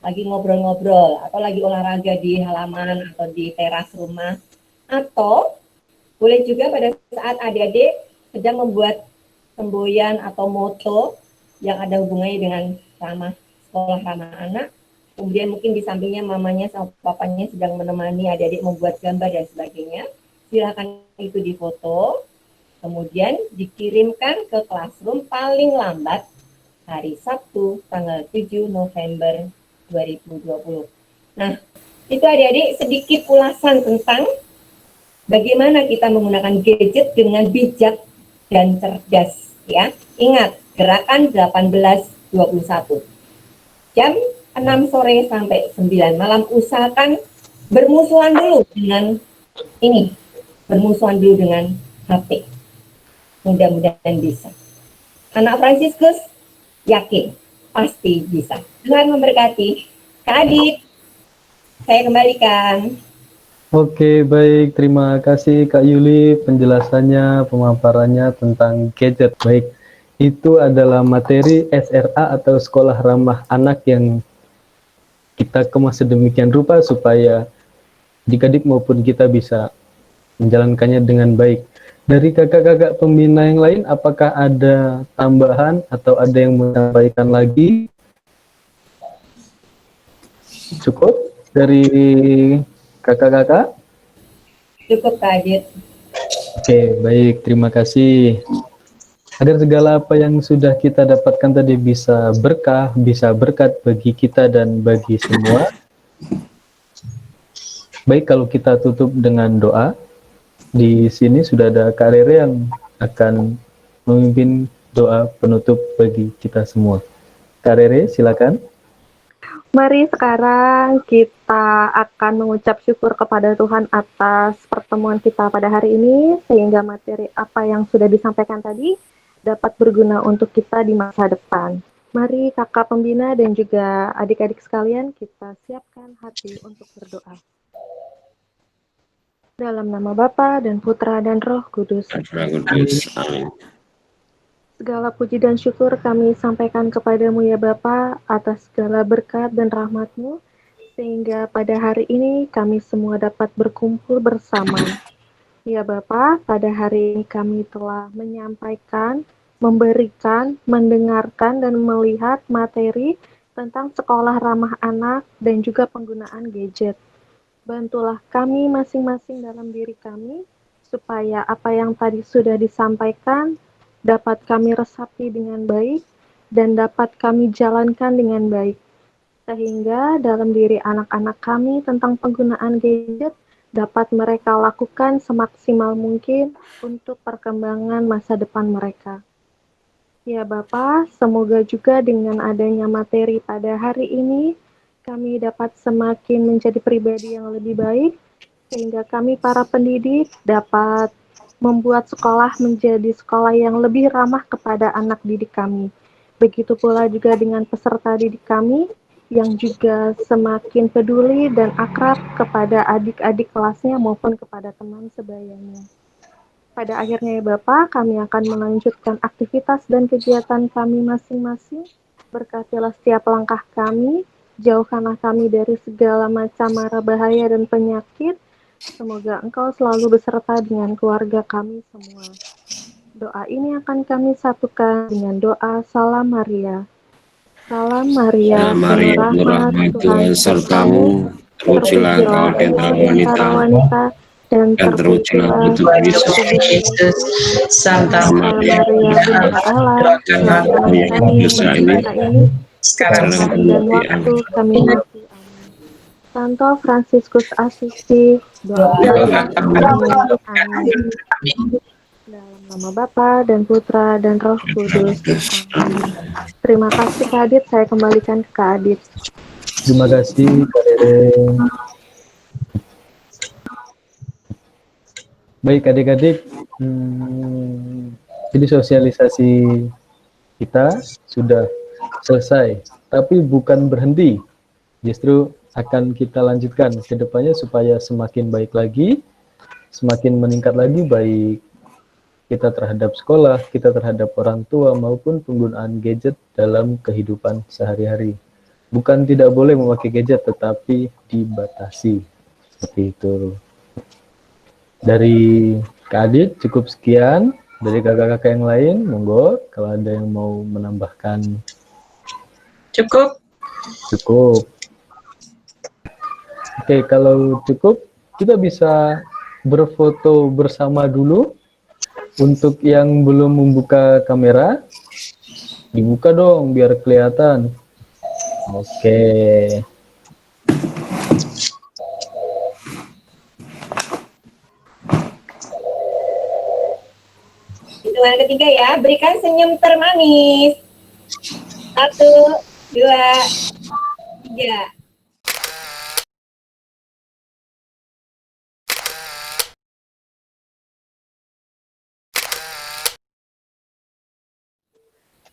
Lagi ngobrol-ngobrol. Atau lagi olahraga di halaman atau di teras rumah. Atau boleh juga pada saat adik-adik sedang membuat semboyan atau moto yang ada hubungannya dengan sekolah ramah anak. Kemudian mungkin di sampingnya mamanya sama papanya sedang menemani adik-adik membuat gambar dan sebagainya. Silakan itu difoto, kemudian dikirimkan ke classroom paling lambat hari Sabtu tanggal 7 November 2020. Nah, itu adik-adik sedikit ulasan tentang bagaimana kita menggunakan gadget dengan bijak dan cerdas ya. Ingat, gerakan 18.21. Jam 6 sore sampai 9 malam usahakan bermusuhan dulu dengan ini. Bermusuhan dulu dengan HP. Mudah-mudahan bisa. Anak Fransiskus yakin pasti bisa. Tuhan memberkati. Kak Adit, saya kembalikan. Oke, baik. Terima kasih Kak Yuli penjelasannya, pemaparannya tentang gadget. Baik, itu adalah materi SRA atau Sekolah Ramah Anak yang kita kemas sedemikian rupa supaya adik-adik maupun kita bisa menjalankannya dengan baik. Dari kakak-kakak pembina yang lain, apakah ada tambahan atau ada yang menyampaikan lagi? Cukup dari kakak-kakak? Cukup Kak Adit. Oke, baik. Terima kasih. Agar segala apa yang sudah kita dapatkan tadi bisa berkah, bisa berkat bagi kita dan bagi semua. Baik, kalau kita tutup dengan doa. Di sini sudah ada Kak Rere yang akan memimpin doa penutup bagi kita semua. Kak Rere, silakan. Mari sekarang kita akan mengucap syukur kepada Tuhan atas pertemuan kita pada hari ini, sehingga materi apa yang sudah disampaikan tadi dapat berguna untuk kita di masa depan. Mari kakak pembina dan juga adik-adik sekalian kita siapkan hati untuk berdoa. Dalam nama Bapa dan Putra dan Roh Kudus. Amin. Segala puji dan syukur kami sampaikan kepadamu ya Bapa atas segala berkat dan rahmat-Mu, sehingga pada hari ini kami semua dapat berkumpul bersama. Ya Bapa, pada hari ini kami telah menyampaikan, memberikan, mendengarkan, dan melihat materi tentang sekolah ramah anak dan juga penggunaan gadget. Bantulah kami masing-masing dalam diri kami, supaya apa yang tadi sudah disampaikan dapat kami resapi dengan baik dan dapat kami jalankan dengan baik. Sehingga dalam diri anak-anak kami tentang penggunaan gadget dapat mereka lakukan semaksimal mungkin untuk perkembangan masa depan mereka. Ya Bapa, semoga juga dengan adanya materi pada hari ini, kami dapat semakin menjadi pribadi yang lebih baik, sehingga kami para pendidik dapat membuat sekolah menjadi sekolah yang lebih ramah kepada anak didik kami. Begitu pula juga dengan peserta didik kami yang juga semakin peduli dan akrab kepada adik-adik kelasnya maupun kepada teman sebayanya. Pada akhirnya ya Bapak, kami akan melanjutkan aktivitas dan kegiatan kami masing-masing. Berkatilah setiap langkah kami, jauhkanlah kami dari segala macam mara bahaya dan penyakit. Semoga Engkau selalu beserta dengan keluarga kami semua. Doa ini akan kami satukan dengan doa Salam Maria. Salam Maria, penuh rahmat, Tuhan sertamu, terpujilah engkau di antara wanita, dan terpujilah putra Yesus. Santa Maria, Bunda Allah, doakanlah kami dosa ini, sekarang dan waktu kami mati. Santo Fransiskus Assisi, doakanlah kami. Amin. Dalam nama Bapa dan Putra dan Roh Kudus. Amin. Terima kasih Kak Adit, saya kembalikan ke Kak Adit. Terima kasih Kak Dede. Baik adik-adik, jadi sosialisasi kita sudah selesai, tapi bukan berhenti. Justru akan kita lanjutkan ke depannya supaya semakin baik lagi, semakin meningkat lagi baik kita terhadap sekolah, kita terhadap orang tua, maupun penggunaan gadget dalam kehidupan sehari-hari. Bukan tidak boleh memakai gadget, tetapi dibatasi. Seperti itu. Dari Kak Adit cukup sekian. Dari kakak-kakak yang lain, monggo kalau ada yang mau menambahkan. Cukup. Cukup. Oke, kalau cukup, kita bisa berfoto bersama dulu. Untuk yang belum membuka kamera, dibuka dong biar kelihatan. Oke. Hitungan ketiga ya, berikan senyum termanis. 1, 2, 3.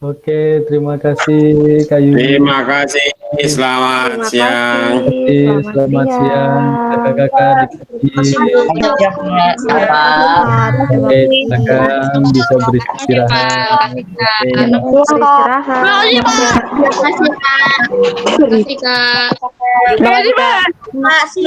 Oke, terima kasih Kak Yudi. Terima kasih, selamat siang. Selamat siang kakak-kakak. Oke, silakan bisa beristirahat. Beristirahat. Terima kasih.